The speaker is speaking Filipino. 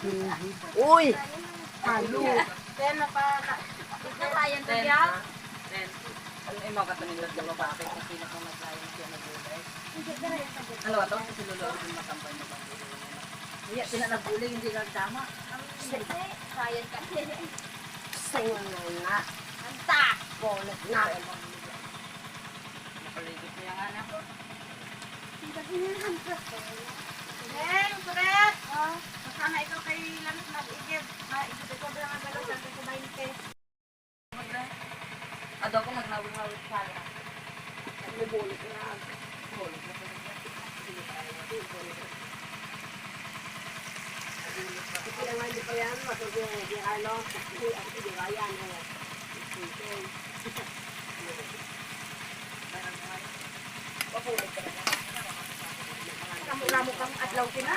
Uy! Halo. Ten na pa. Nakayan to diya? Ten. Ano yung mga katanilad na babae kung sino kung naglayan siya nag-ulay? Ano ba ito? Kasi lulong yung matampay na pang-ulay. Iya, sila nag-ulay, hindi nagtama. Kayan kasi. Sa'yo na nga. Ang tako. Nakaligit niya nga na. Neng, suret! Masana ikaw kay Lamit mag-igib. Igib ikaw ba ang galaw sa ko 20. Ado ako nagnawin-nawin pala. May bulit na. Bulit na pala niya. Kaya nga hindi pa yan. Masusunod yung ano. Hindi pa yan. Papulit ka na. Kamu kang adlaw kina.